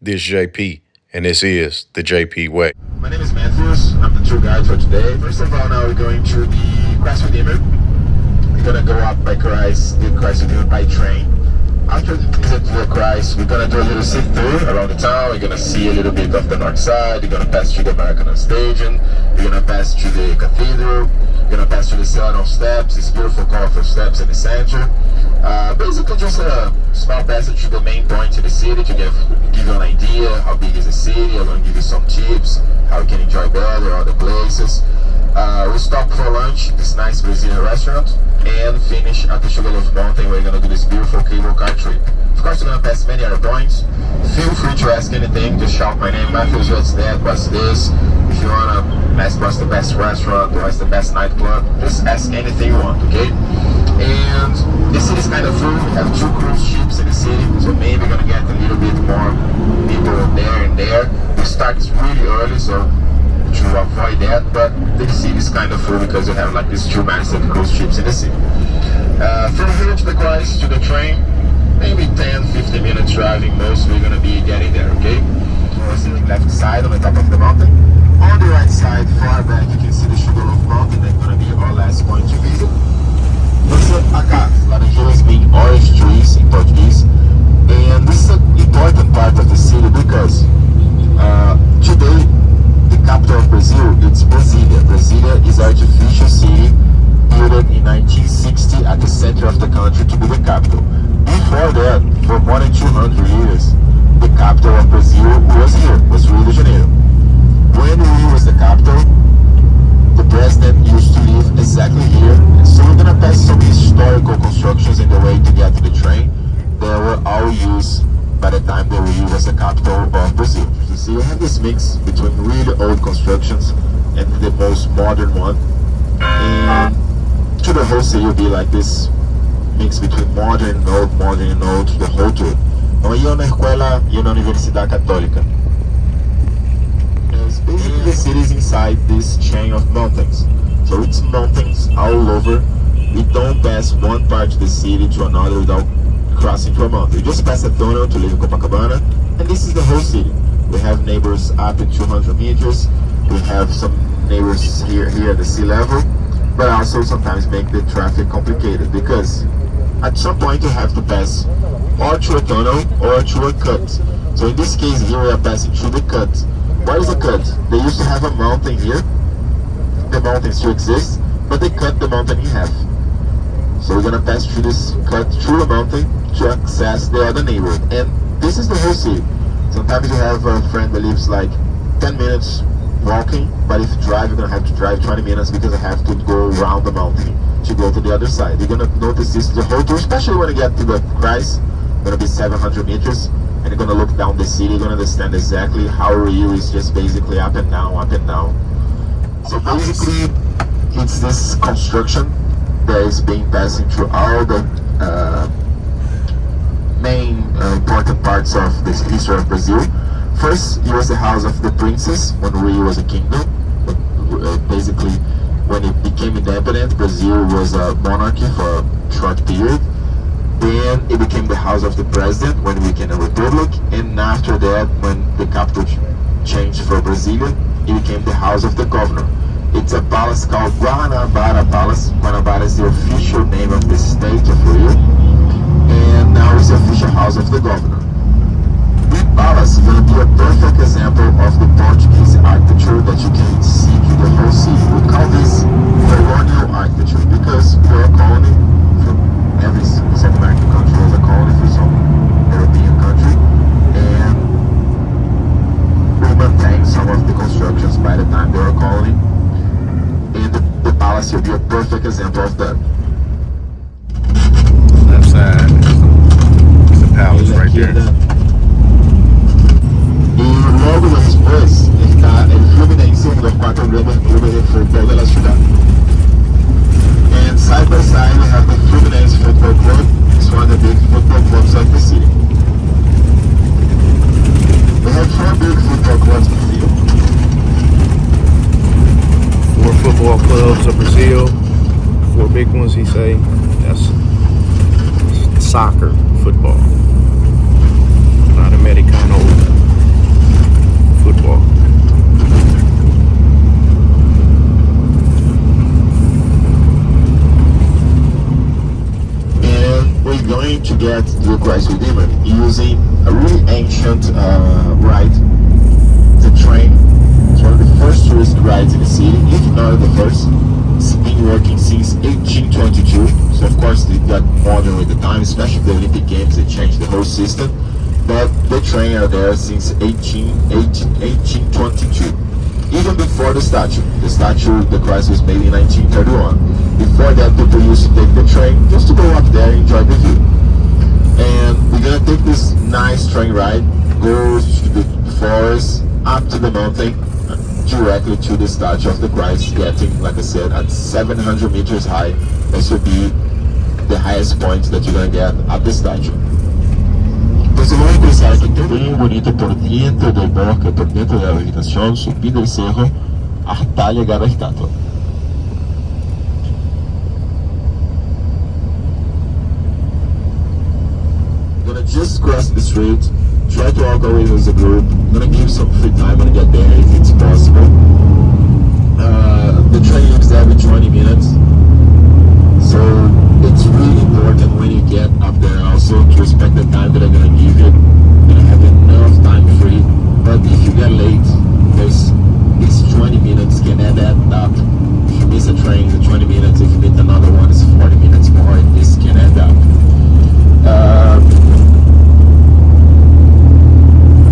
This JP, and this is the JP Way. My name is Matthews. I'm the tour guide for today. First of all, now we're going to the Christ Redeemer. We're gonna go up by the Christ Redeemer by train. After the visit to the Christ, we're gonna do a little sit tour around the town. We're gonna see a little bit of the north side. We're gonna pass through the American Stadium. We're gonna pass through the cathedral. We're gonna pass through the Cellar steps. It's beautiful, colorful steps in the center. Basically just a small passage to the main point in the city to give you an idea how big is the city. I'm gonna give you some tips how you can enjoy better other places. We stop for lunch at this nice Brazilian restaurant and finish at the Sugarloaf Mountain where we're gonna do this beautiful cable car trip. Of course, we're gonna pass many other points. Feel free to ask anything, just shout my name, Matthews, what's that, what's this. If you wanna ask what's the best restaurant, what's the best nightclub, just ask anything you want, okay? And the city is kind of full. We have 2 cruise ships in the city, so maybe we're gonna get a little bit more people there and there. We start really early, so to avoid that, but the city is kind of full because you have like these 2 massive cruise ships in the city. From here to the Christ, to the train, maybe 10-15 minutes driving most, we're gonna be getting there, okay? We're sitting left side on the top of the mountain. On the right side, far back, you can see the Sugarloaf Mountain. That's gonna be our last point to visit. Você acá, laranjeiras mean orange trees in Portuguese, and this is an important part of the city because today the capital of Brazil it's Brasilia. Brasilia is an artificial city built in 1960 at the center of the country to be the capital. Before that, for more than 200 years, the capital of Brazil was here, was Rio de Janeiro. When Rio was the capital, the president used to live exactly here. So we're gonna pass some historical constructions in the way to get to the train that were all used by the time that Rio was the capital of Brazil. You see, we have this mix between really old constructions and the most modern one. And to the whole city will be like this mix between modern and old to the whole tour. Então eu na escola e na Universidade Católica. Basically the city is inside this chain of mountains. So it's mountains all over. We don't pass one part of the city to another without crossing to a mountain. We just pass a tunnel to live in Copacabana, and this is the whole city. We have neighbors up in 200 meters. We have some neighbors here at the sea level, but also sometimes make the traffic complicated because at some point you have to pass or through a tunnel or through a cut. So in this case here we are passing through the cut. What is a cut? They used to have a mountain here. The mountain still exists, but they cut the mountain in half. So we're gonna pass through this cut through the mountain to access the other neighborhood. And this is the whole city. Sometimes you have a friend that lives like 10 minutes walking, but if you drive, you're gonna have to drive 20 minutes because I have to go around the mountain to go to the other side. You're gonna notice this the whole tour, especially when you get to the Christ. It's gonna be 700 meters. And you're gonna look down the city, you're gonna understand exactly how Rio is just basically up and down, up and down. So basically, it's this construction that is being passing through all the main important parts of the history of Brazil. First, it was the house of the princess when Rio was a kingdom. Basically, when it became independent, Brazil was a monarchy for a short period. Then it became the house of the president when we became a republic, and after that, when the capital changed for Brasilia, it became the house of the governor. It's a palace called Guanabara Palace. Guanabara is the official name of the state of Rio, and now it's the official house of the governor. This palace will be a perfect example of the Portuguese architecture that you can see through the whole city. We call this colonial architecture because we're a colony. Every South American country was a colony for some European country, and we maintain some of the constructions by the time they were a colony, and the palace will be a perfect example of that. Left side, it's the palace right there. E logo después está el Fluminense, los 4 clubes de fútbol de la ciudad. And side by side we have the Fluminense Football Club. It's one of the big football clubs of the city. We have 4 big football clubs in the field. 4 football clubs of Brazil, 4 big ones he say. That's soccer, football, not Americano. significant ride. The train is one of the first tourist rides in the city, if not the first. It's been working since 1822, so of course it got modern with the time, especially the Olympic Games, they changed the whole system. But the train are there since 1822. Even before the statue. The Christ was made in 1931. Before that, people used to take the train just to go up there and enjoy the view. And we're gonna take this nice train ride, goes to the forest, up to the mountain, directly to the statue of the Christ, getting, like I said, at 700 meters high. This will be the highest point that you're gonna get at the statue. Entonces vamos a empezar aquí bem bonito por dentro del bosque, por dentro de la vegetación, subindo el cerro hasta llegar a la estatua. Gonna just cross the street, try to walk away as a group. Gonna give some free time when I get there if it's possible. The train leaves every 20 minutes, so it's really important when you get up there also to respect the time that I'm gonna give you. You're gonna have enough time free, but if you get late, these 20 minutes can add that up. If you miss a train, the 20 minutes. If you miss another one, it's 40 minutes more. This can add up.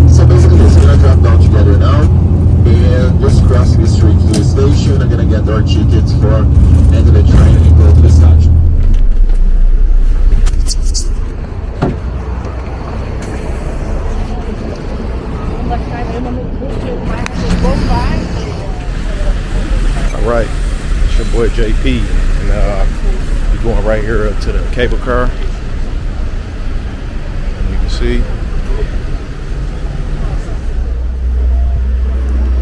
So basically, we're gonna drop down together now and just cross the street to the station. I'm gonna get our tickets for enter the train and go to the statue. All right, it's your boy JP, and we're going right here to the cable car. And you can see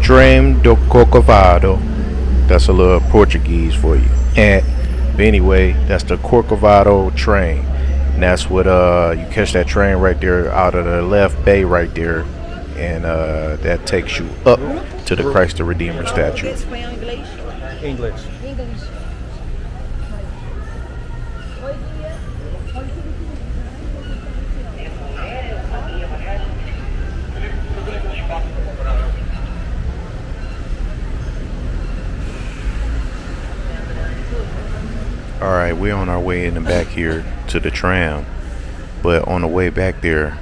Trem do Corcovado. That's a little Portuguese for you. But anyway, that's the Corcovado train. And that's what you catch that train right there out of the left bay right there. And that takes you up to the Christ the Redeemer statue. English. All right, we're on our way in the back here to the tram, but on the way back there,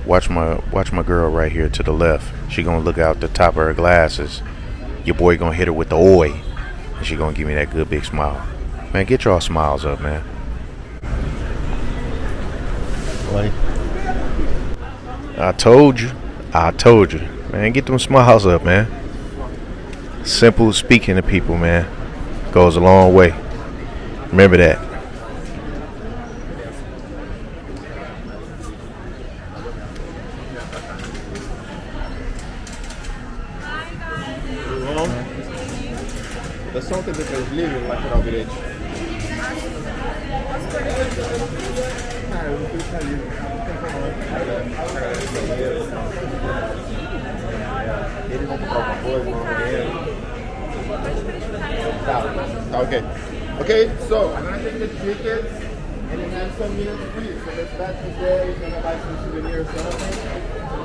watch my girl right here to the left. She gonna look out the top of her glasses. Your boy gonna hit her with the oi, and she gonna give me that good big smile. Man, get y'all smiles up, man. I told you, man. Get them smiles up, man. Simple speaking to people, man, goes a long way. Remember that. Da só um tempo atrás livre, vai tirar o bilhete. Ah, eu não fui ficar livre. Eles vão comprar alguma coisa, vão banheiro. Tá, ok. Okay, so I'm gonna take the tickets and then have some minutes free. So let's back to there, you're gonna buy some souvenirs or something.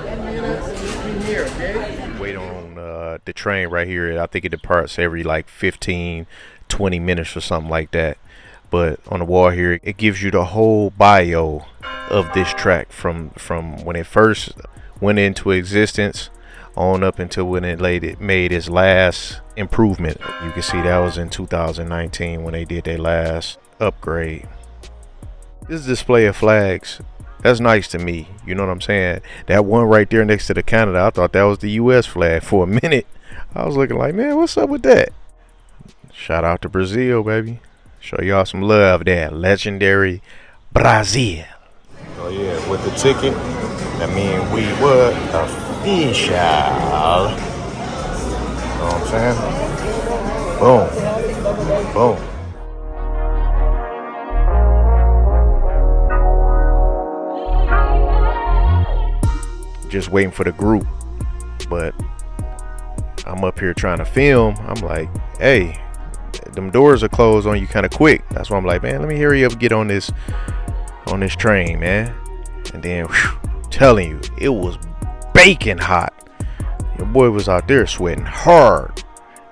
10 minutes and you'll be here, okay? Wait on the train right here. I think it departs every like 15, 20 minutes or something like that. But on the wall here, it gives you the whole bio of this track from when it first went into existence on up until when it made its last improvement. You can see that was in 2019 when they did their last upgrade. This display of flags, that's nice to me. You know what I'm saying? That one right there next to the Canada, I thought that was the US flag for a minute. I was looking like, man, what's up with that? Shout out to Brazil, baby. Show y'all some love there. Legendary Brasil. Oh yeah, with the ticket, that means we were official. You know what I'm saying? Boom. Boom. Just waiting for the group, but I'm up here trying to film. I'm like, hey, them doors are closed on you kind of quick. That's why I'm like, man, let me hurry up and get on this train, man. And then, telling you, it was baking hot. Your boy was out there sweating hard.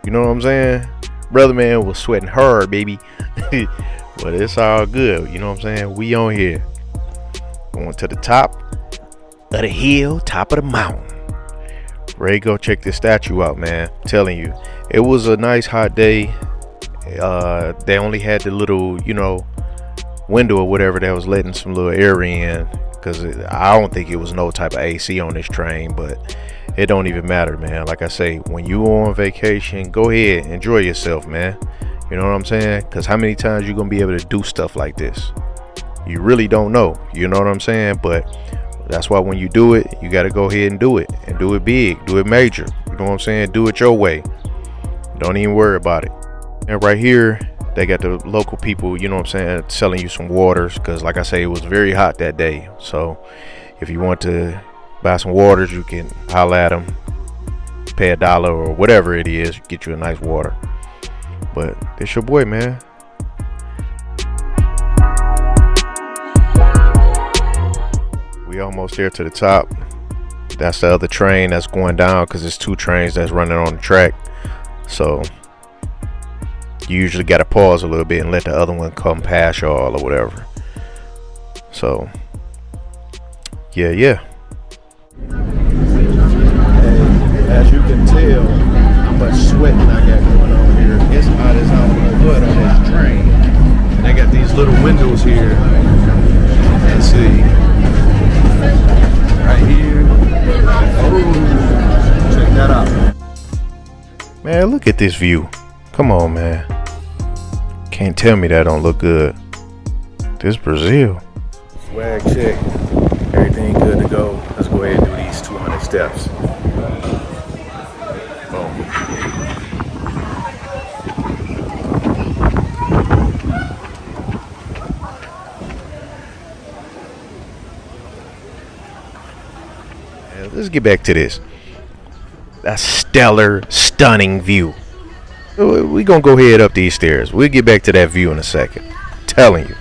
You know what I'm saying? Brother man was sweating hard, baby. But it's all good. You know what I'm saying? We on here. Going to the top of the hill, top of the mountain. Ready, go check this statue out, man. I'm telling you, it was a nice hot day. They only had the little, window or whatever that was letting some little air in, because I don't think it was no type of AC on this train, but it don't even matter, man. Like I say, when you on vacation, go ahead, enjoy yourself, man. You know what I'm saying? Because how many times you gonna be able to do stuff like this? You really don't know. You know what I'm saying? But that's why when you do it, you got to go ahead and do it big, do it major. You know what I'm saying? Do it your way. Don't even worry about it. And right here, they got the local people, you know what I'm saying, selling you some waters, because like I say, it was very hot that day. So if you want to buy some waters, you can holler at them, pay $1 or whatever it is, get you a nice water. But it's your boy, man. We almost there to the top. That's the other train that's going down, because it's 2 trains that's running on the track. So you usually got to pause a little bit and let the other one come past y'all or whatever. So yeah. Hey, as you can tell, how much sweating I got going on here. It's hot as hell on this train. And they got these little windows here. Let's see. Right here. Oh, check that out. Man, look at this view. Come on, man. Can't tell me that don't look good. This Brazil. Swag check. Everything good to go. Let's go ahead and do these 200 steps. Boom. Let's get back to this. A stellar, stunning view. We're gonna go head up these stairs. We'll get back to that view in a second. Telling you.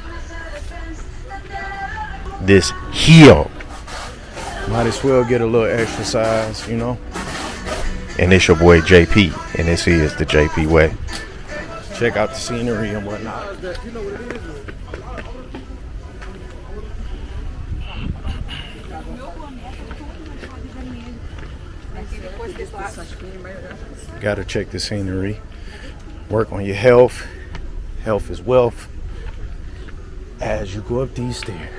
This hill. Might as well get a little exercise, you know. And it's your boy JP. And this is the JP way. Check out the scenery and whatnot. Gotta check the scenery. Work on your health. Health is wealth. As you go up these stairs.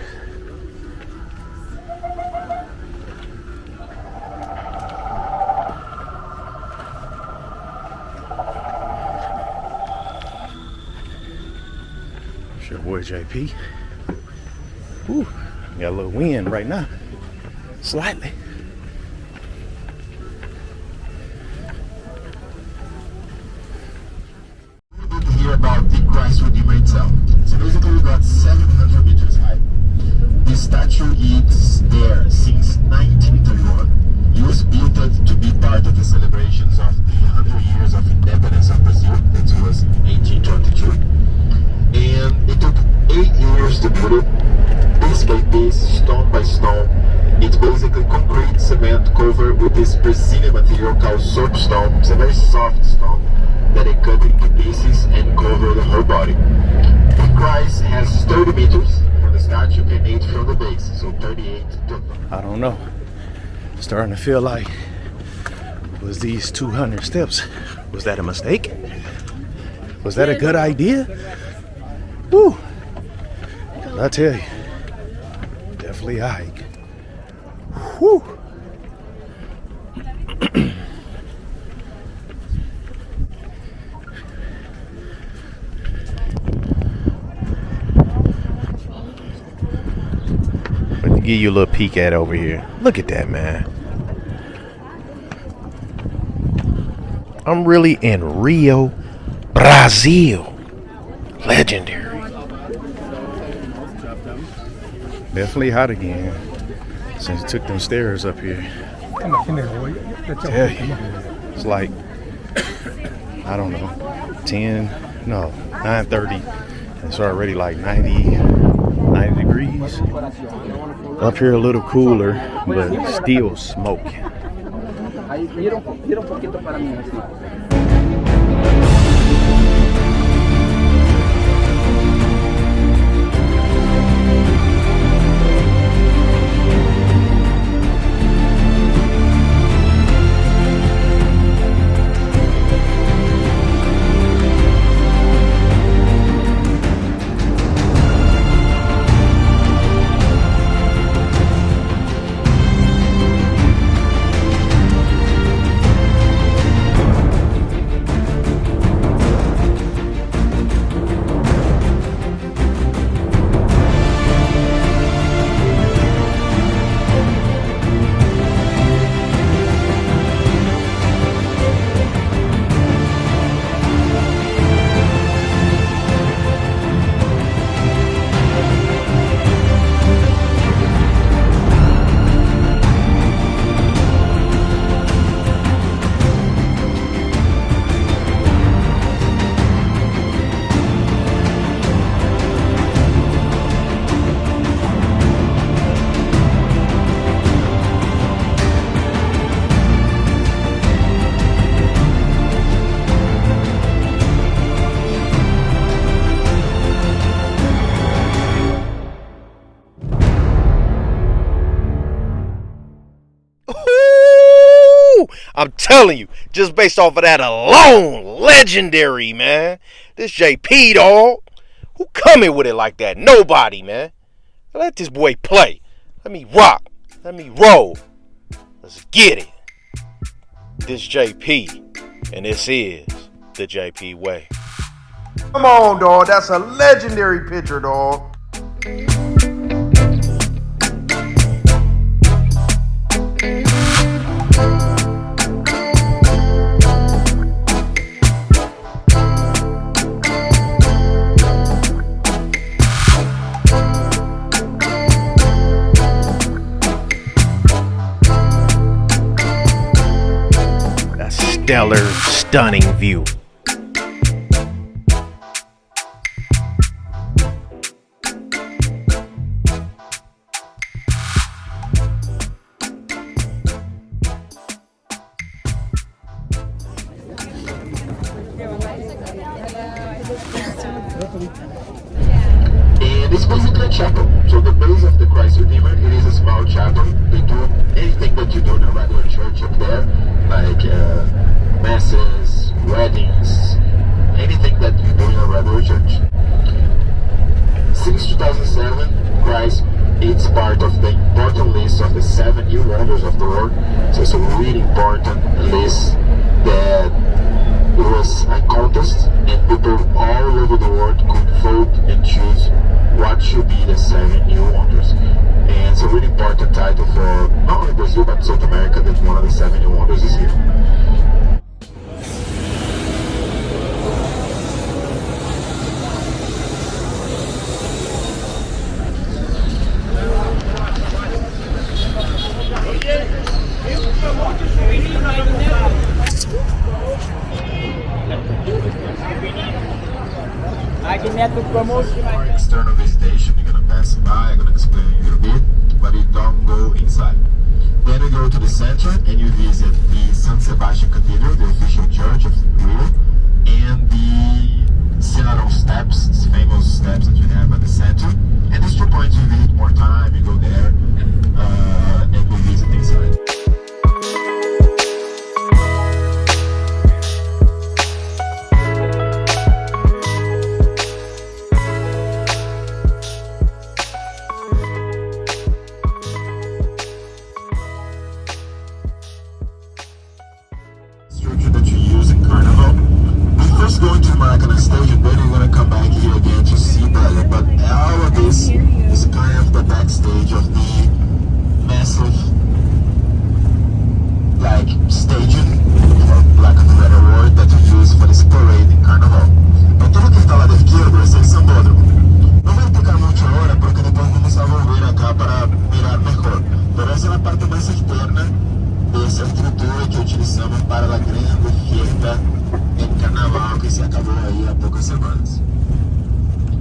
It's your boy JP. Ooh, got a little wind right now. Slightly. About the Christ Redeemer itself. So basically we got 700 meters high. The statue is there since 1931. It was built to be part of the celebrations of the 100 years of independence of Brazil. That was 1822. And it took 8 years to build it, piece by piece, stone by stone. It's basically concrete cement covered with this Brazilian material called soapstone. It's a very soft stone that they cut into pieces and cover the whole body. The Christ has 30 meters from the statue and 8 from the base, so 38 total. I don't know. Starting to feel like, was these 200 steps, was that a mistake? Was that a good idea? Woo! I tell you, definitely a hike. Whew. Give you a little peek at over here. Look at that, man. I'm really in Rio, Brazil. Legendary. Definitely hot again since you took them stairs up here. Tell you, it's like, I don't know, 9:30. It's already like 90 degrees. Up here a little cooler, but still smoking. Ahí, gira un poquito para mí, así. I'm telling you, just based off of that alone, legendary, man. This JP, dog. Who coming with it like that? Nobody, man. Let this boy play. Let me rock. Let me roll. Let's get it. This JP, and this is the JP way. Come on, dog. That's a legendary picture, dog. Stellar, stunning view. And it's basically a chapel. So the base of the Christ Redeemer, it is a small chapel. They do anything that you do in a regular church up there, like masses, weddings, anything that you do in a regular church. Since 2007, Christ is part of the important list of the 7 new wonders of the world. So it's a really important list that it was a contest and people all over the world could vote and choose what should be the 7 new wonders. And it's a really important title for not only Brazil but South America, that one of the 7 new wonders is here. For external visitation, you're gonna pass by, I'm gonna explain a little bit, but you don't go inside. Then we go to the center and you visit the San Sebastian Cathedral, the official church of Rio, and the Cimarron steps, these famous steps that you have at the center. And these 2 points you visit more time, you go there and we visit inside. That you use in Carnival. We first go into Maracanã stage and then we're gonna come back here again to see Brasil. But all of this is kind of the backstage of the massive staging, for lack of a better word, that you use for this parade in Carnival. Então tudo que está lá da izquierda es el sambódromo. No voy a explicar mucho ahora porque después vamos a volver acá para mirar mejor. Pero esa es la parte más externa de esa estructura que utilizamos para la grande fiesta en Carnaval que se acabó ahí há poucas semanas.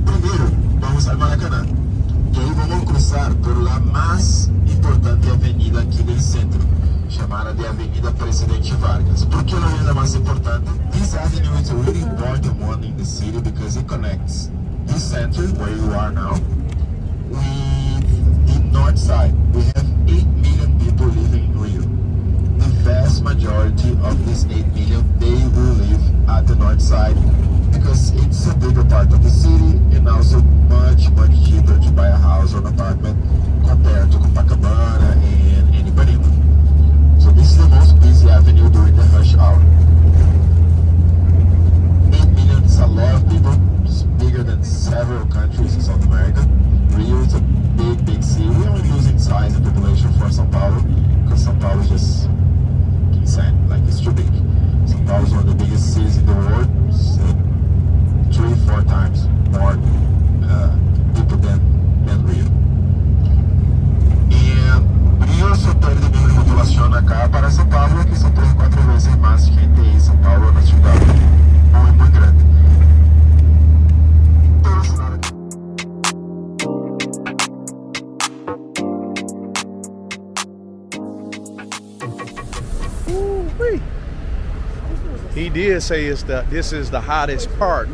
Primeiro, vamos al Maracanã. Y ahí vamos a cruzar por la más importante avenida aquí del centro, llamada de Avenida Presidente Vargas. ¿Por qué la avenida más importante? This avenue is a really important one in the city because it connects the center, where you are now, with the north side. We have 8 million people living in Rio. The vast majority of these 8 million, they will live at the north side because it's a bigger part of the city and also much cheaper to buy a house or an apartment compared to Copacabana and Ipanema. So this is the most busy avenue during the rush hour. 8 million is a lot of people. It's bigger than several countries in South America. Rio is a big city. We're only losing size and population for São Paulo because São Paulo is just insane, like it's too big. São Paulo is one of the biggest cities in the world. It's 3-4 times more people than Rio. Y Rio só perde número de população acá para São Paulo, que são 3-4 vezes mais gente em São Paulo, na cidade muito grande. Ooh-wee. He did say this is the hottest part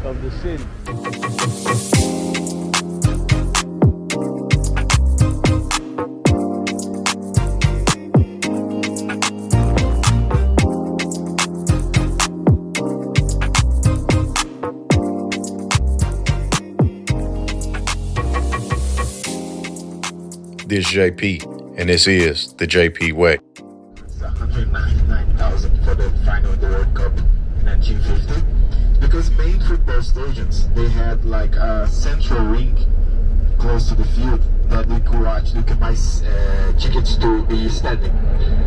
of the city. This JP, and this is the JP way. It's 199,000 for the final of the World Cup in 1950. Because main football stadiums, they had like a central ring close to the field that we could buy tickets to be standing.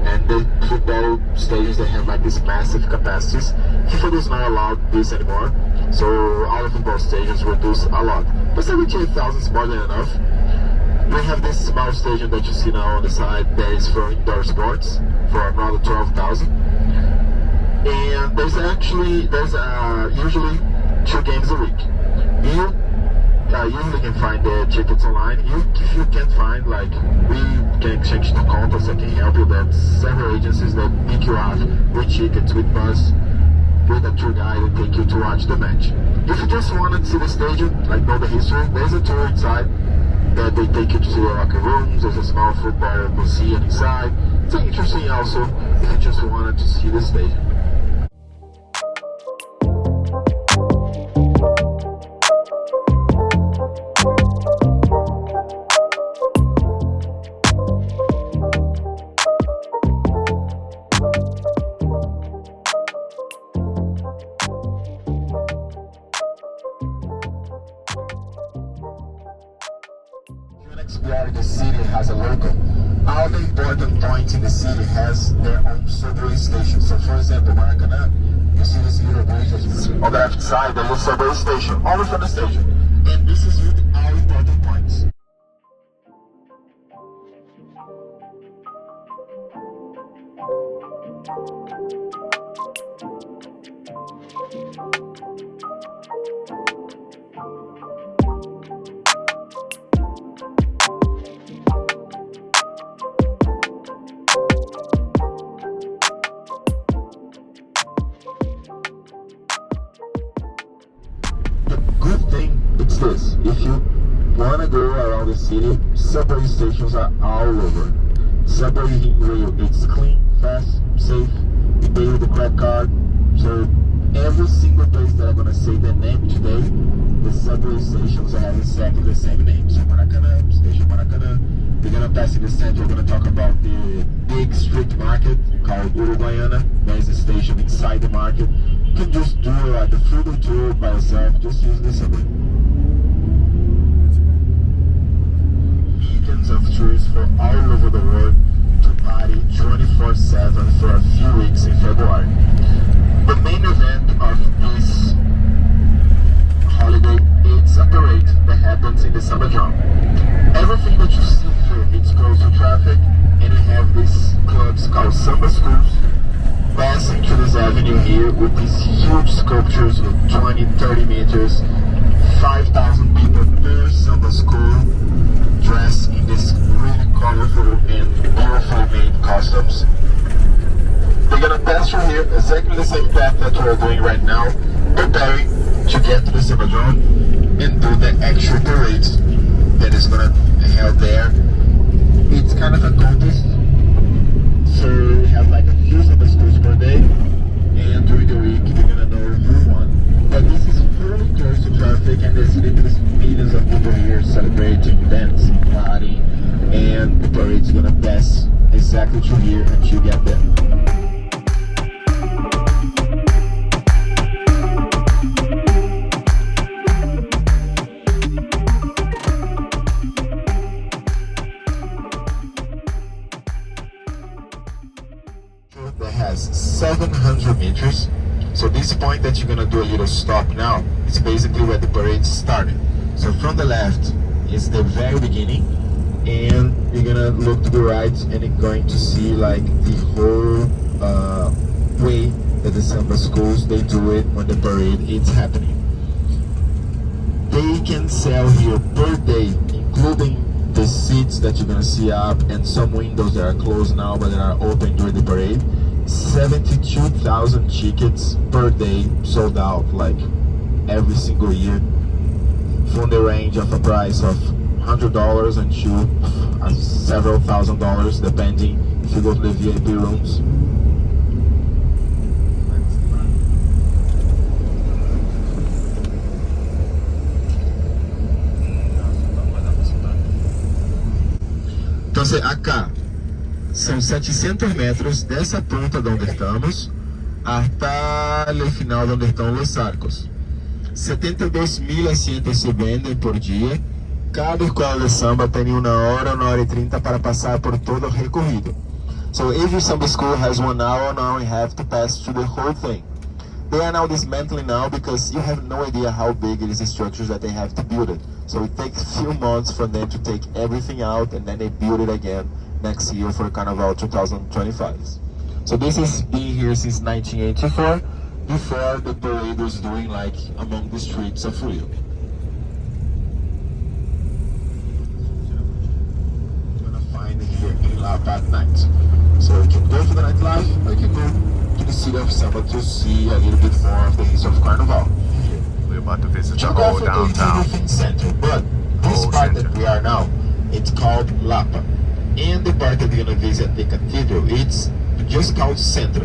And the football stadiums, they have like these massive capacities. FIFA does not allow this anymore, so all the football stadiums reduce a lot. But 78,000 is more than enough. We have this small stadium that you see now on the side that is for indoor sports for around 12,000. And there's usually 2 games a week. You usually can find the tickets online. If you can't find, like, we can exchange the contacts. I can help you. There's several agencies that pick you up with tickets, with bus, with a tour guide and take you to watch the match. If you just want to see the stadium, like know the history, there's a tour inside that they take you to see the locker rooms. There's a small football museum inside. It's interesting also if you just wanted to see the stadium. Explore the city has a local. All the important points in the city has their own subway station. So for example, Maracanã, you see this little bridge on the left side, there's a subway station, only for the station. And this is with all important points. This. If you want to go around the city, subway stations are all over. Subway in Rio, it's clean, fast, safe, you pay with the credit card. So every single place that I'm going to say the name today, the subway stations have exactly the same name. So Maracanã, Station Maracanã. We're going to pass in the center, we're going to talk about the big street market called Uruguaiana. There's a station inside the market. You can just do like a frugal tour by yourself, just use the subway. Of tourists from all over the world to party 24/7 for a few weeks in February. The main event of this holiday is a parade that happens in the Samba Drum. Everything that you see here, it's close to traffic, and you have these clubs called Samba Schools passing to this avenue here with these huge sculptures with 20-30 meters, 5,000 people per samba school dressed in this really colorful and beautiful made costumes. They're gonna pass through here exactly the same path that we're doing right now, preparing to get to the Sambadrome and do the actual parade that is gonna be held there. It's kind of a contest, so we have like a few samba schools per day, and during the week we're gonna know who won. But this is fully close to traffic, and there's literally millions of people here celebrating, dancing, partying, and the parade's gonna pass exactly through here until you get there. That has 700 meters. So this point that you're gonna do a little stop now, it's basically where the parade started. So from the left is the very beginning, and you're gonna look to the right and you're going to see like the whole way that the samba schools, they do it when the parade is happening. They can sell here per day, including the seats that you're gonna see up and some windows that are closed now but that are open during the parade. 72,000 tickets per day sold out, like every single year, from the range of a price of $100 and to several $1,000s, depending if you go to the VIP rooms. Então, acá são 700 metros dessa ponta de onde estamos até o final de onde estão os arcos. 72.000 asientos se vendem por dia. Cada escola de samba tem 1 hora, 1 hora e 30 para passar por todo o recorrido. So every samba school has 1 hour, 1 hour and a half to pass through the whole thing. They are now dismantling now because you have no idea how big it is, the structures that they have to build it. So it takes a few months for them to take everything out, and then they build it again next year for Carnival 2025. So this is being here since 1984, before the parade was doing like among the streets of Rio. You're gonna find it here in Lapa at night. So you can go to the nightlife, or you can go to the city of Samba to see a little bit more of the history of Carnival. We're about to visit the whole downtown. Center, but this part that we are now, it's called Lapa. And the part that we're gonna visit the cathedral, it's just called center,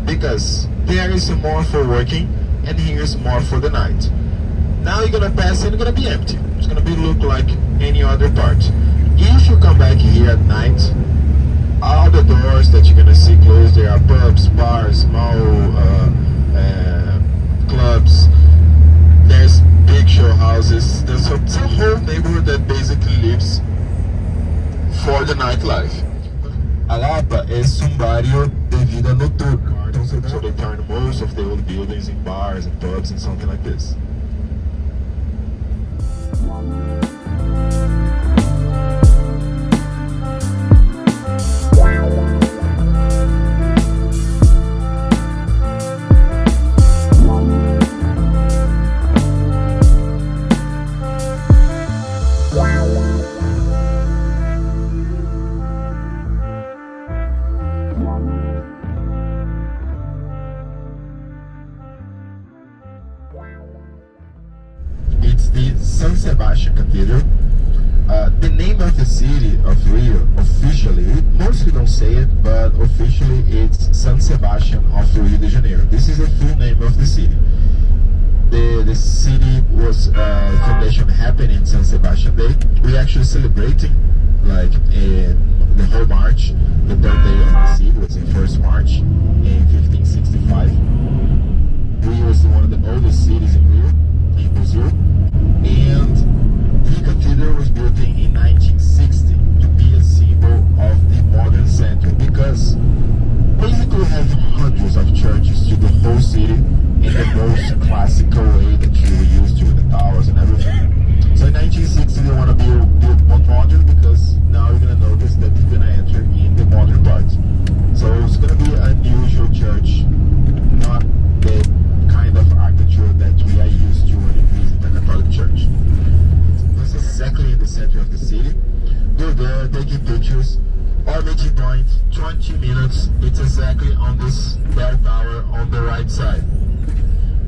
because there is more for working and here's more for the night. Now you're gonna pass and it's gonna be empty. It's gonna be look like any other part. If you come back here at night, all the doors that you're gonna see closed, there are pubs, bars, small clubs. There's big show houses. There's a whole neighborhood that basically lives for the nightlife. A Lapa is um barrio de vida noturna. So they turn most of the old buildings in bars and pubs and something like this. It's the San Sebastian Cathedral. The name of the city of Rio, officially, we mostly don't say it, but officially it's San Sebastian of Rio de Janeiro. This is the full name of the city. The city was foundation happened in San Sebastian Day. We're actually celebrating like the whole March, the birthday of the city was in 1st March in 1565. Rio is one of the oldest cities in Brazil, and the cathedral was built in 1960 to be a symbol of the modern center, because basically we have hundreds of churches to the whole city in the most classical way that you were used to, with the towers and everything. So in 1960 they want to build more modern, because now you're going to notice that you're going to enter in the modern part. So it's going to be an unusual church, not the kind of architecture that we are used to when we visit the Catholic minutes, it's exactly on this bell tower on the right side.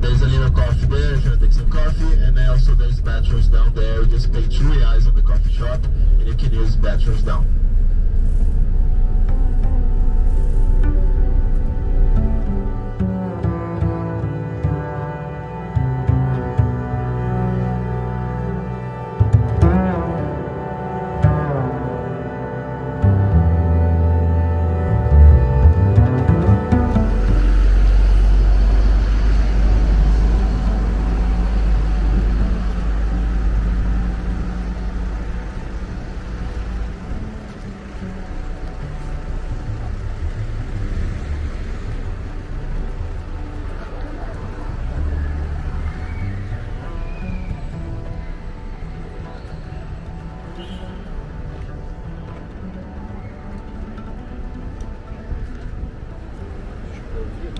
There's a little coffee there if you want to take some coffee, and then also there's bathrooms down there. You just pay R$2 on the coffee shop, and you can use bathrooms down.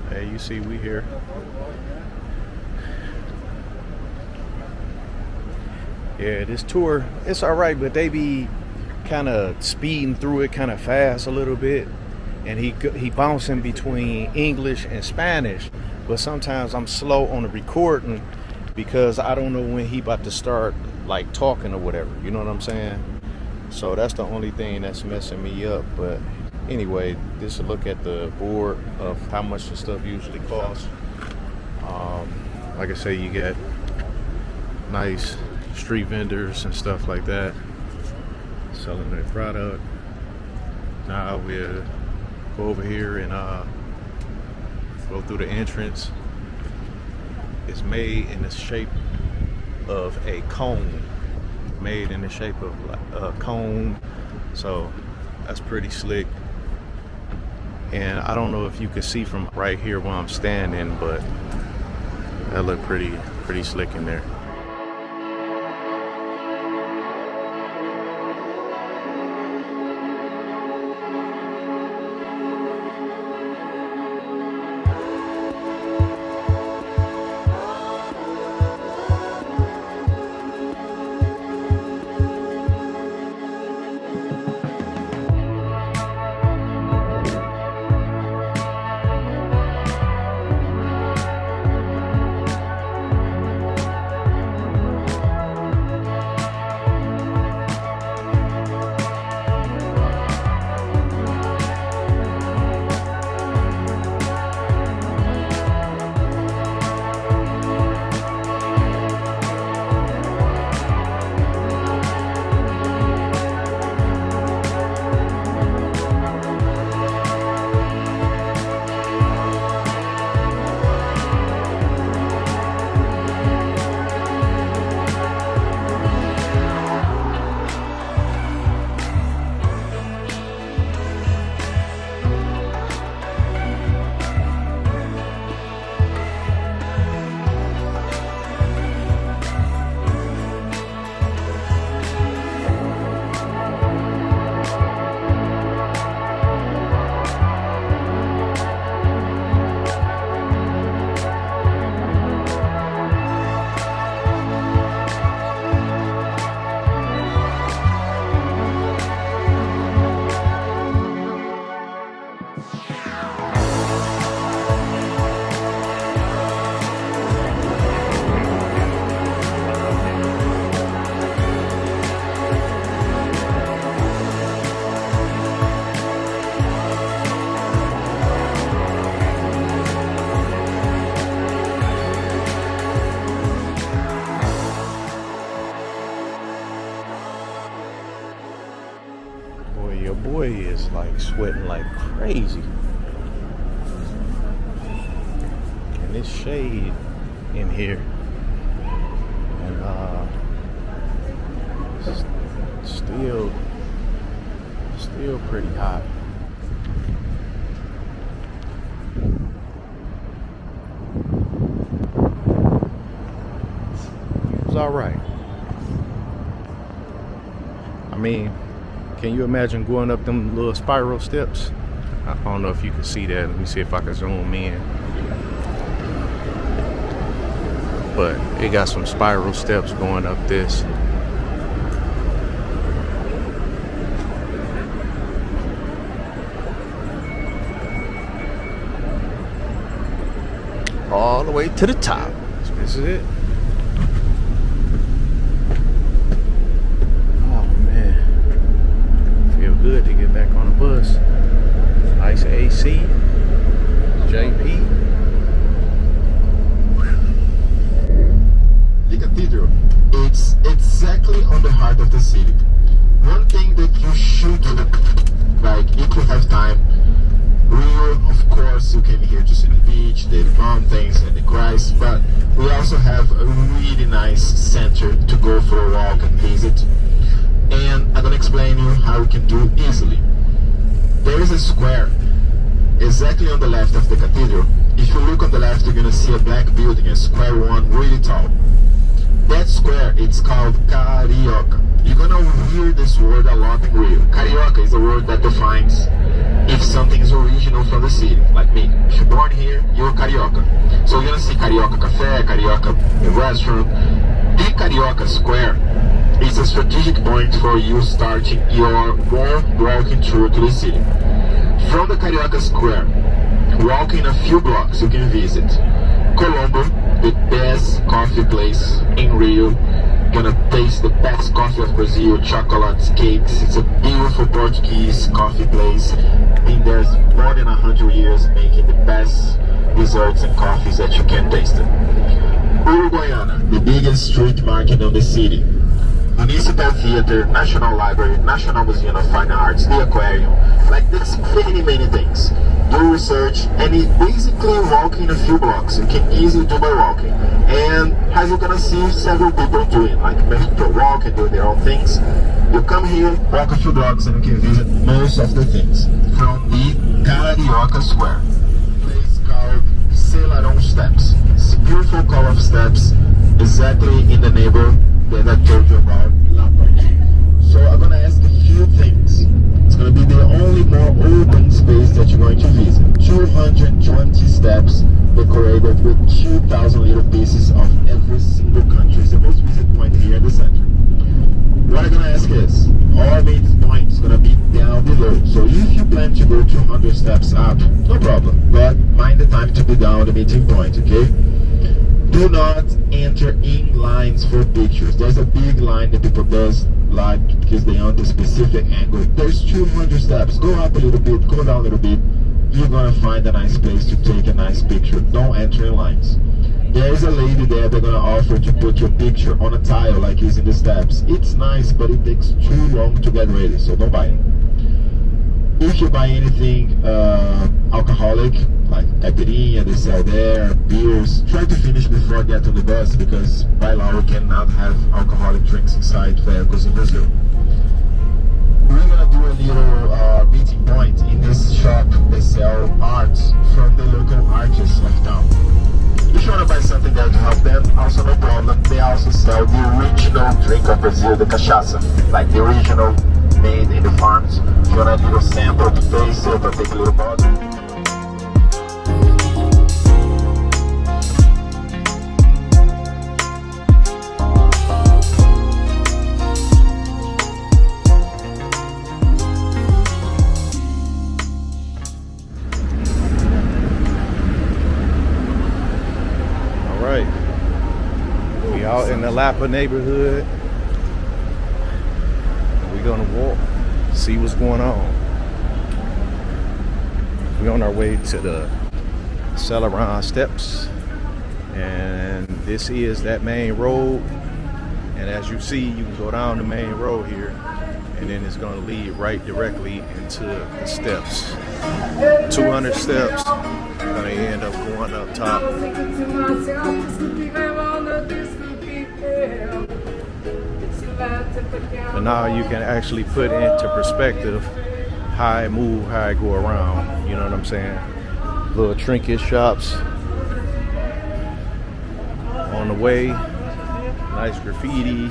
Hey, you see, we here. Yeah, this tour, it's all right, but they be kind of speeding through it kind of fast a little bit, and he bouncing between English and Spanish. But sometimes I'm slow on the recording because I don't know when he about to start like talking or whatever. You know what I'm saying? So that's the only thing that's messing me up. But anyway, this is a look at the board of how much the stuff usually costs. Like I say, you get nice street vendors and stuff like that selling their product. Now we'll go over here and go through the entrance. It's made in the shape of a cone. Made in the shape of a cone. So that's pretty slick. And I don't know if you can see from right here where I'm standing, but that look pretty slick in there. Your boy is like sweating like crazy. And it's shade in here. And still pretty hot. It was all right. I mean, can you imagine going up them little spiral steps? I don't know if you can see that. Let me see if I can zoom in. But it got some spiral steps going up this. all the way to the top. So this is it. Oh man, feel good to get back on the bus. Nice AC, JP. The cathedral, it's exactly on the heart of the city. One thing that you should do, like if you have time, Rio, of course, you came here to see the beach, the mountains, and the Christ, but we also have a really nice center to go for a walk and visit. And I'm gonna explain you how you can do easily. There is a square exactly on the left of the cathedral. If you look on the left, you're gonna see a black building, a square one, really tall. That square, it's called Carioca. You're gonna hear this word a lot in Rio. Carioca is a word that defines if something is original from the city, like me. If you're born here, you're Carioca. So you're gonna see Carioca Cafe, Carioca restaurant. The Carioca Square is a strategic point for you starting your warm walking tour to the city. From the Carioca Square, walking a few blocks, you can visit Colombo, the best coffee place in Rio. Gonna taste the best coffee of Brazil, chocolates, cakes. It's a beautiful Portuguese coffee place. Been there more than 100 years, making the best desserts and coffees that you can taste. Uruguaiana, the biggest street market of the city. Municipal Theater, National Library, National Museum of Fine Arts, the Aquarium. Like there's many things. Do research and you basically walking a few blocks. You can easily do by walking. And as you're gonna see several people doing, like many people walk and do their own things. You come here, walk a few blocks and you can visit most of the things. From the Carioca Square. Place called Celarón Steps. It's a beautiful call of steps exactly in the neighborhood that I told you about Lapa. So I'm gonna ask a few things. It's gonna be the only more open space that you're going to visit. 220 steps decorated with 2,000 little pieces of every single country. It's the most visited point here in the center. What I'm gonna ask is, our main point is gonna be down below. So if you plan to go 200 steps up, no problem. But mind the time to be down the meeting point, okay? Do not enter in lines for pictures. There's a big line that people does like because they want a specific angle. There's 200 steps. Go up a little bit, go down a little bit. You're gonna find a nice place to take a nice picture. Don't enter in lines. There's a lady there that's gonna offer to put your picture on a tile like is in the steps. It's nice, but it takes too long to get ready, so don't buy it. If you buy anything alcoholic, like caipirinha, they sell there, beers, try to finish before I get on the bus because by law we cannot have alcoholic drinks inside vehicles in Brazil. We're gonna do a little meeting point in this shop. They sell art from the local artists of town. If you wanna buy something there to help them, also no problem. They also sell the original drink of Brazil, the cachaça, like the original made in the farms. If you want a little sample to taste it or take a little bottle. All right, we out in the Lapa neighborhood. We're gonna walk, see what's going on. We're on our way to the Celarón Steps, and this is that main road. And as you see, you can go down the main road here, and then it's going to lead right directly into the steps. 200 steps, going to end up going up top. But now you can actually put into perspective how I move, how I go around. You know what I'm saying? Little trinket shops on the way. Nice graffiti,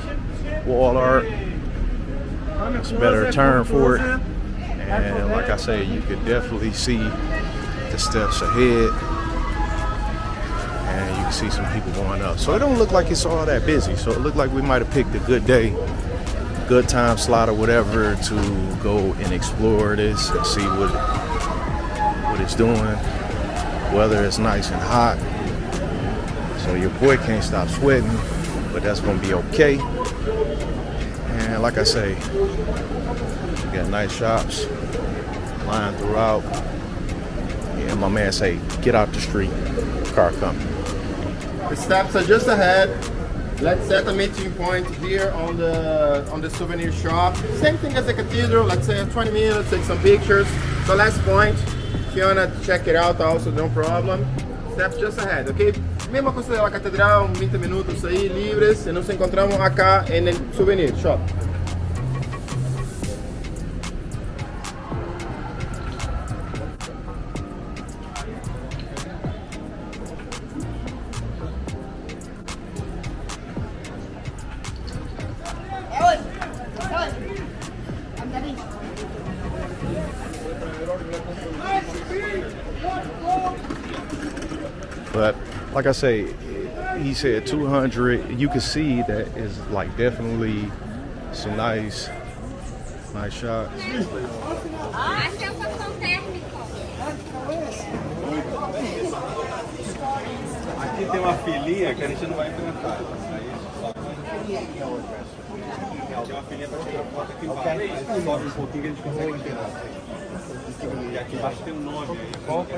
wall art. It's a better term for it. And like I say, you could definitely see the steps ahead. And you can see some people going up. So it don't look like it's all that busy. So it looked like we might have picked a good day, good time slot or whatever to go and explore this and see what it's doing. Weather is nice and hot. So your boy can't stop sweating, but that's gonna be okay. And like I say, we got nice shops lined throughout. And my man say, get out the street, car coming. The steps are just ahead. Let's set a meeting point here on the souvenir shop. Same thing as the cathedral. Let's say 20 minutes, take some pictures. So last point, if you wanna check it out also, no problem. Steps just ahead, okay? Mesma cosa de la catedral, 20 minutos ahí libres y nos encontramos acá en el souvenir shop. But like I say, he said 200. You can see that is like definitely some nice shots. Ah, sensação térmica. Aqui tem uma filinha que a gente não vai enfrentar. Tem uma filinha para tirar foto aqui embaixo. Aí sobe um pouquinho que a gente consegue enfrentar. E aqui embaixo tem um nome aí. Qual é?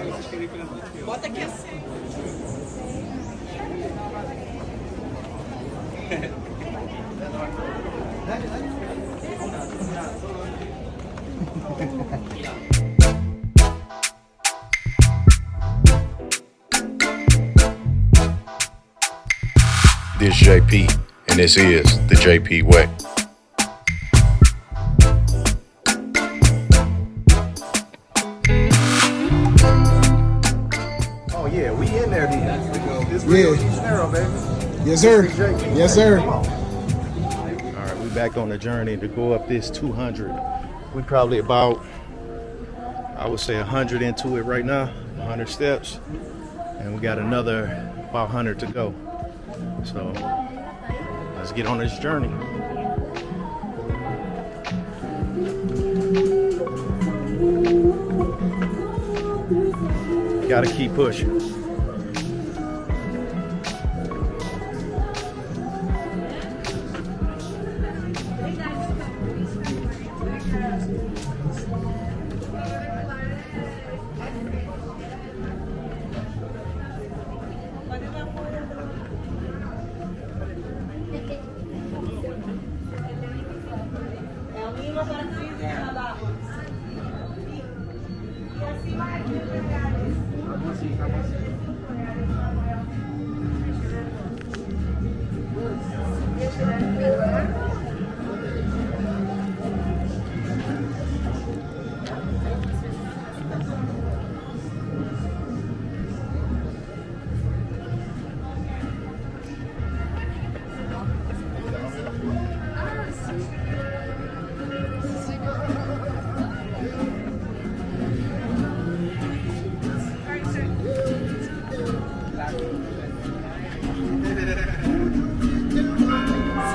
Vocês querem enfrentar aqui. Bota aqui assim. This JP, and this is the JP Way. Oh yeah, we in there then. This real East baby. Yes, sir. Yes, sir. All right, we back on the journey to go up this 200. We probably about, I would say 100 into it right now, 100 steps, and we got another about 100 to go. So let's get on this journey. Gotta keep pushing.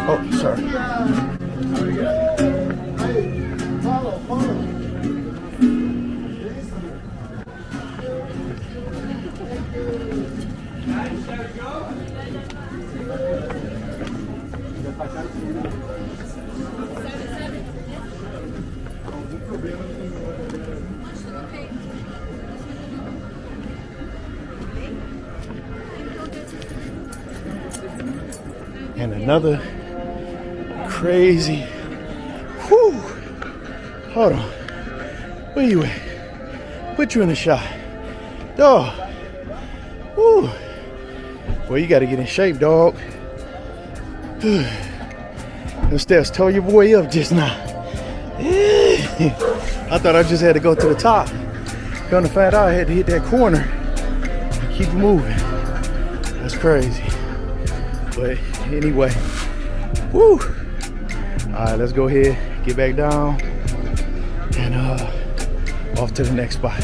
Oh, sorry. And another crazy. Whew. Hold on. Where you at? Put you in the shot. Dog. Whew. Well, you gotta get in shape, dog. The steps tore your boy up just now. I thought I just had to go to the top. Gonna find out I had to hit that corner and keep moving. That's crazy. But anyway, woo. All right, let's go ahead, get back down, and off to the next spot.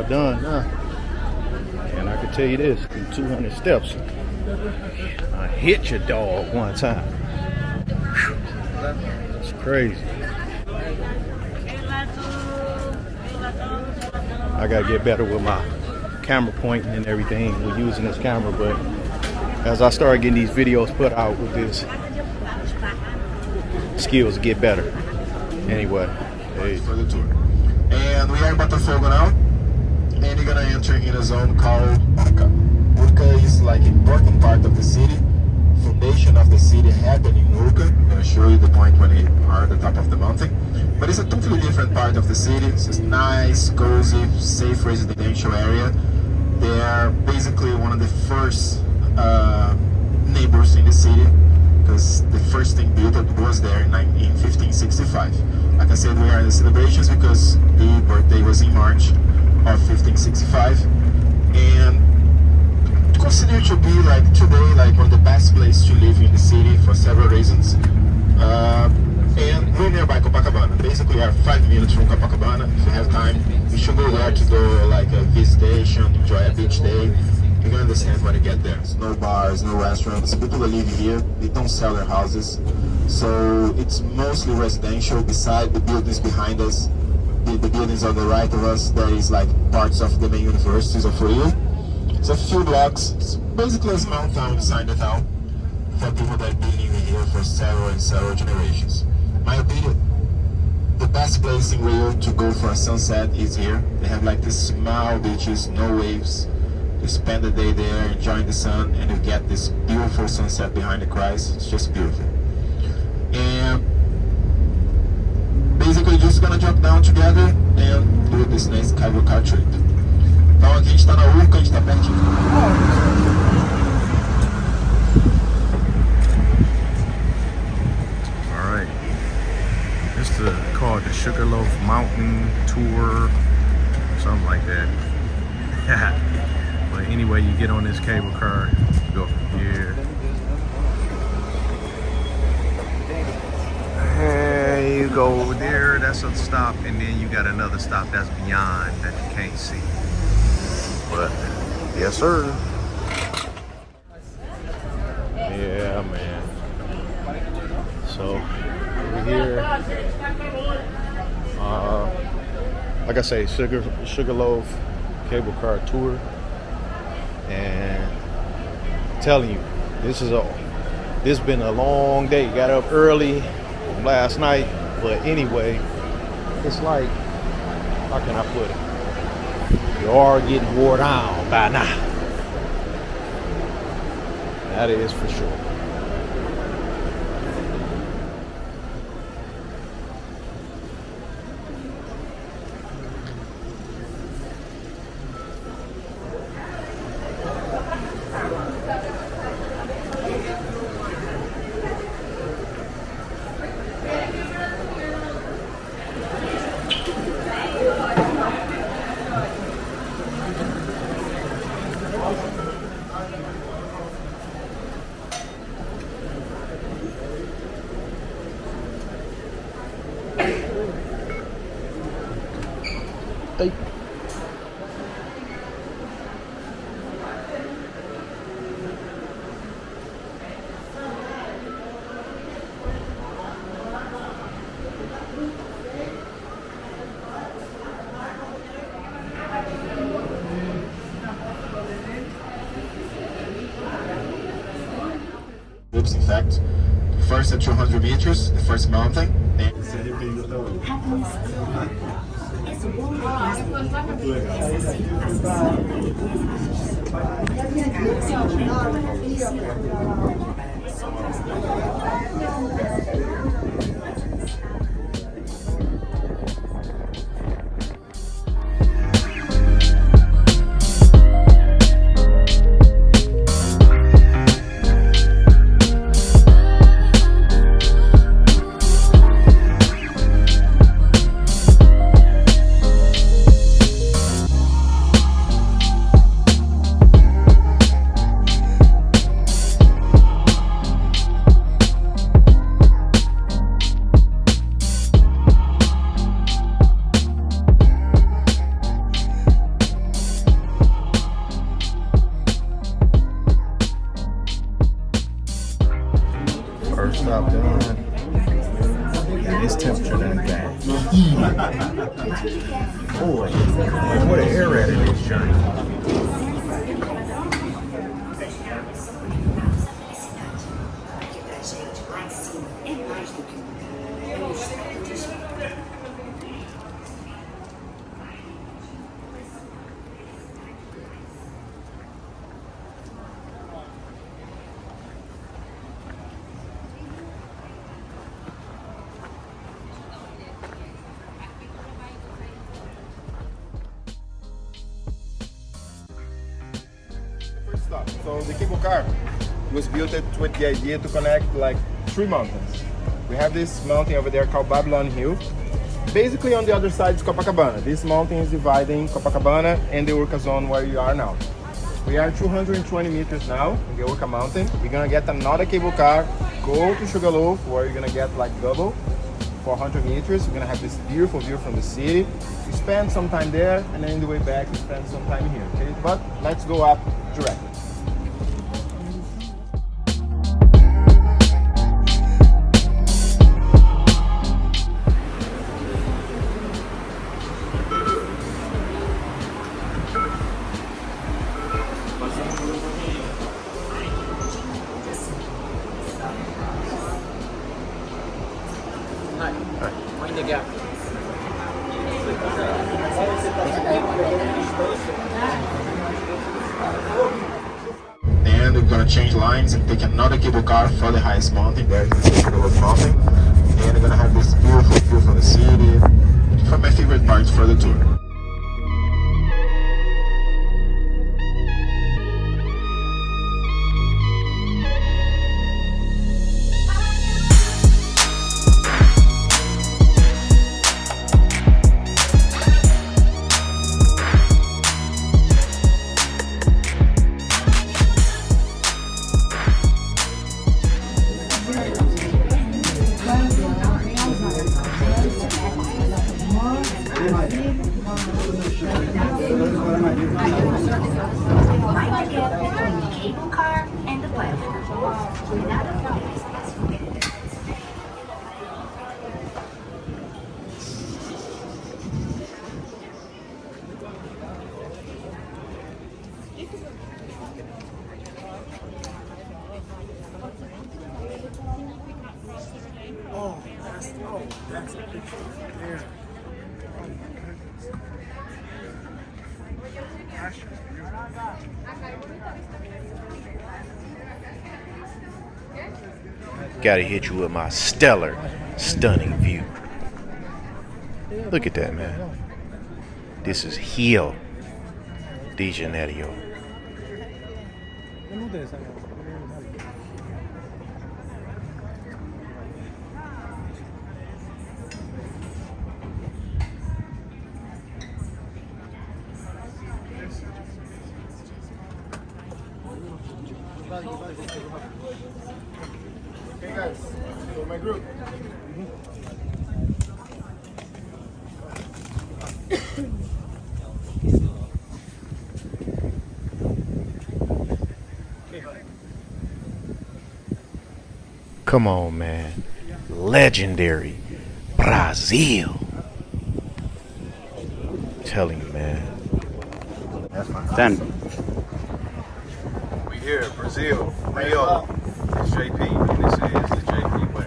done now. And I can tell you this, in 200 steps, I hit your dog one time. It's crazy. I gotta get better with my camera pointing and everything. We're using this camera, but as I start getting these videos put out with this, skills get better. Anyway, hey. For the tour. And we are in Botafogo now, and you're gonna enter in a zone called Urca. Urca is like an important part of the city. Foundation of the city happened in Urca. I'm gonna show you the point when you are at the top of the mountain. But it's a totally different part of the city. It's a nice, cozy, safe residential area. They are basically one of the first neighbors in the city, because the first thing built was there in 1565. Like I said, we are in the celebrations because the birthday was in March of 1565, and considered to be like today like one of the best places to live in the city for several reasons. And we're nearby Copacabana. Basically, we are 5 minutes from Copacabana. If you have time, you should go there to do like a visitation, enjoy a beach day. You're gonna understand when you get there. There's no bars, no restaurants. People that live here, they don't sell their houses. So it's mostly residential. Beside the buildings behind us, the buildings on the right of us, there is like parts of the main universities of Rio. It's a few blocks. It's basically a small town inside the town for people that have been living here for several generations. My opinion, the best place in Rio to go for a sunset is here. They have like these small beaches, no waves. You spend the day there enjoying the sun, and you get this beautiful sunset behind the Christ. It's just beautiful. And basically just gonna jump down together and do this nice cable car trip. Então aqui a gente tá na Urca, a gente tá pertinho. Alright. This is called the Sugarloaf Mountain Tour, something like that. But anyway, you get on this cable car, you go from here. Hey, you go there, that's a stop, and then you got another stop that's beyond that you can't see. But yes, sir. Yeah, man. So over here, like I say, Sugarloaf cable car tour, and I'm telling you, this has been a long day. Got up early from last night, but anyway, it's like, how can I put it? You are getting wore down by now. That is for sure. Hey. Oops, in fact, first at 200 meters, the first mountain. First stop done. And it's temperature than that. Boy, what an air rat in this journey. Stop. So the cable car was built with the idea to connect like 3 mountains. We have this mountain over there called Babylon Hill. Basically on the other side is Copacabana. This mountain is dividing Copacabana and the Urca zone where we are now. We are 220 meters now in the Urca mountain. We're gonna get another cable car, go to Sugarloaf where you're gonna get like double, 400 meters. We're gonna have this beautiful view from the city. We spend some time there and then on the way back we spend some time here, okay? But let's go up directly. Mind the gap. Then we're gonna change lines and take another cable car for the highest mountain, there is the Sugarloaf Mountain. And we're gonna have this beautiful view from the city, from my favorite parts for the tour. Cable car and the platform. Another flight. That's a picture there. Oh my goodness. That's just beautiful. Gotta hit you with my stellar, stunning view. Look at that, man. This is Rio de Janeiro. Okay guys, so my group. Come on, man. Legendary Brasil. Telling you, man. That's fine. 10. We here, Brazil, Rio. It's JP, and this is the JP way.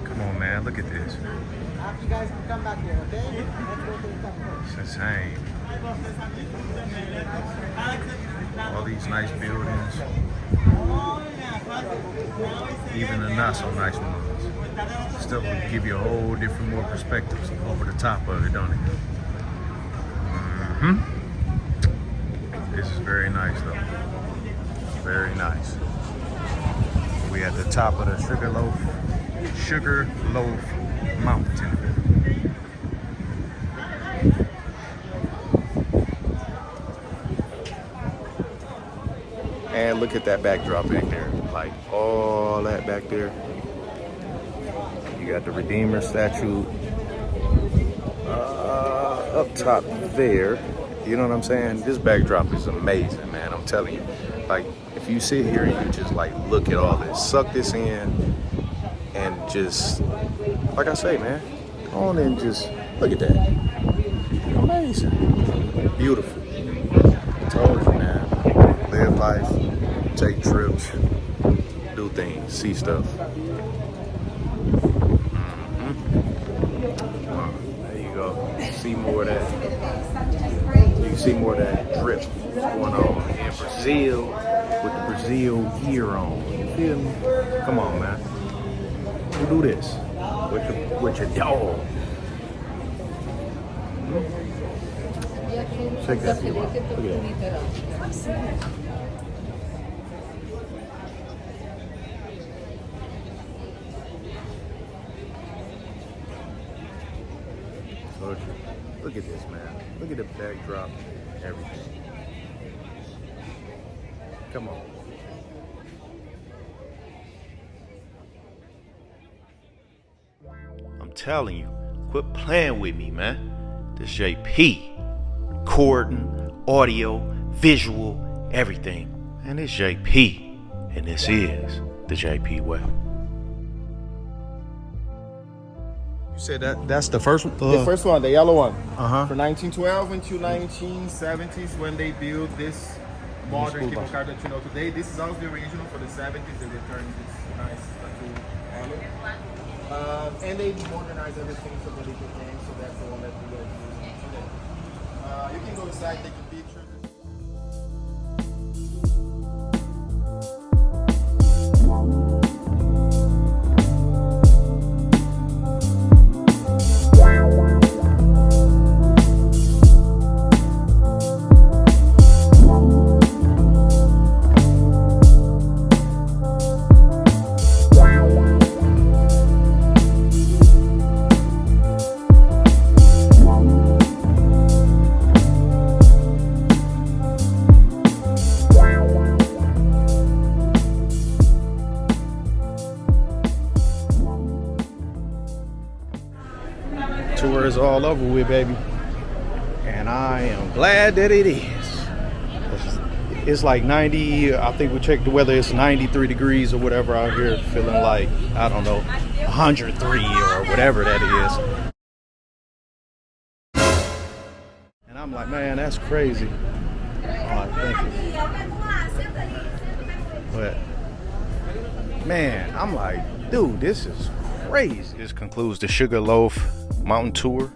Come on, man, look at this. After you guys can come back here, okay? Let's go to the top floor. It's insane. All these nice buildings. Even the not so nice ones. still give you a whole different more perspectives over the top of it, don't it? This is very nice though. Very nice. We at the top of the Sugar Loaf Mountain. And look at that backdrop back there. Like all that back there. You got the Redeemer statue up top there. You know what I'm saying? This backdrop is amazing, man. I'm telling you. Like, if you sit here and you just like look at all this, suck this in, and just, like I say, man, go on and just look at that. Amazing. Beautiful. I told you, man. Live life, take trips, do things, see stuff. There you go. See more of that. You can see more of that drip going on in Brazil with the Brazil gear on. You feel me? Come on, man. You do this with your dog. Check that view out. Look at that. Look at this, man. Look at the backdrop, everything. Come on. I'm telling you, quit playing with me, man. This JP. Recording, audio, visual, everything. And it's JP. And this is the JP way. You said that's the first one? The first one, the yellow one. Uh-huh. From 1912 until 1970s when they built this modern cable car that you know today. This is also the original for the 70s. They returned this nice tattoo color. And they modernized everything so that it became, so that's the one that we are using today. You can go inside, take a picture. Tour is all over with, baby, and I am glad that it is. It's like 90, I think we checked the weather, it's 93 degrees or whatever out here, feeling like, I don't know, 103 or whatever that is. And I'm like, man, that's crazy. Thank you. But man, I'm like, dude, this is crazy. This concludes the Sugar Loaf Mountain Tour.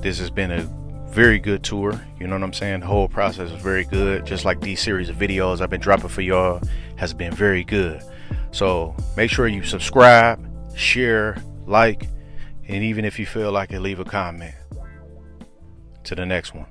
This has been a very good tour. You know what I'm saying? The whole process was very good. Just like these series of videos I've been dropping for y'all has been very good. So make sure you subscribe, share, like, and even if you feel like it, leave a comment. To the next one.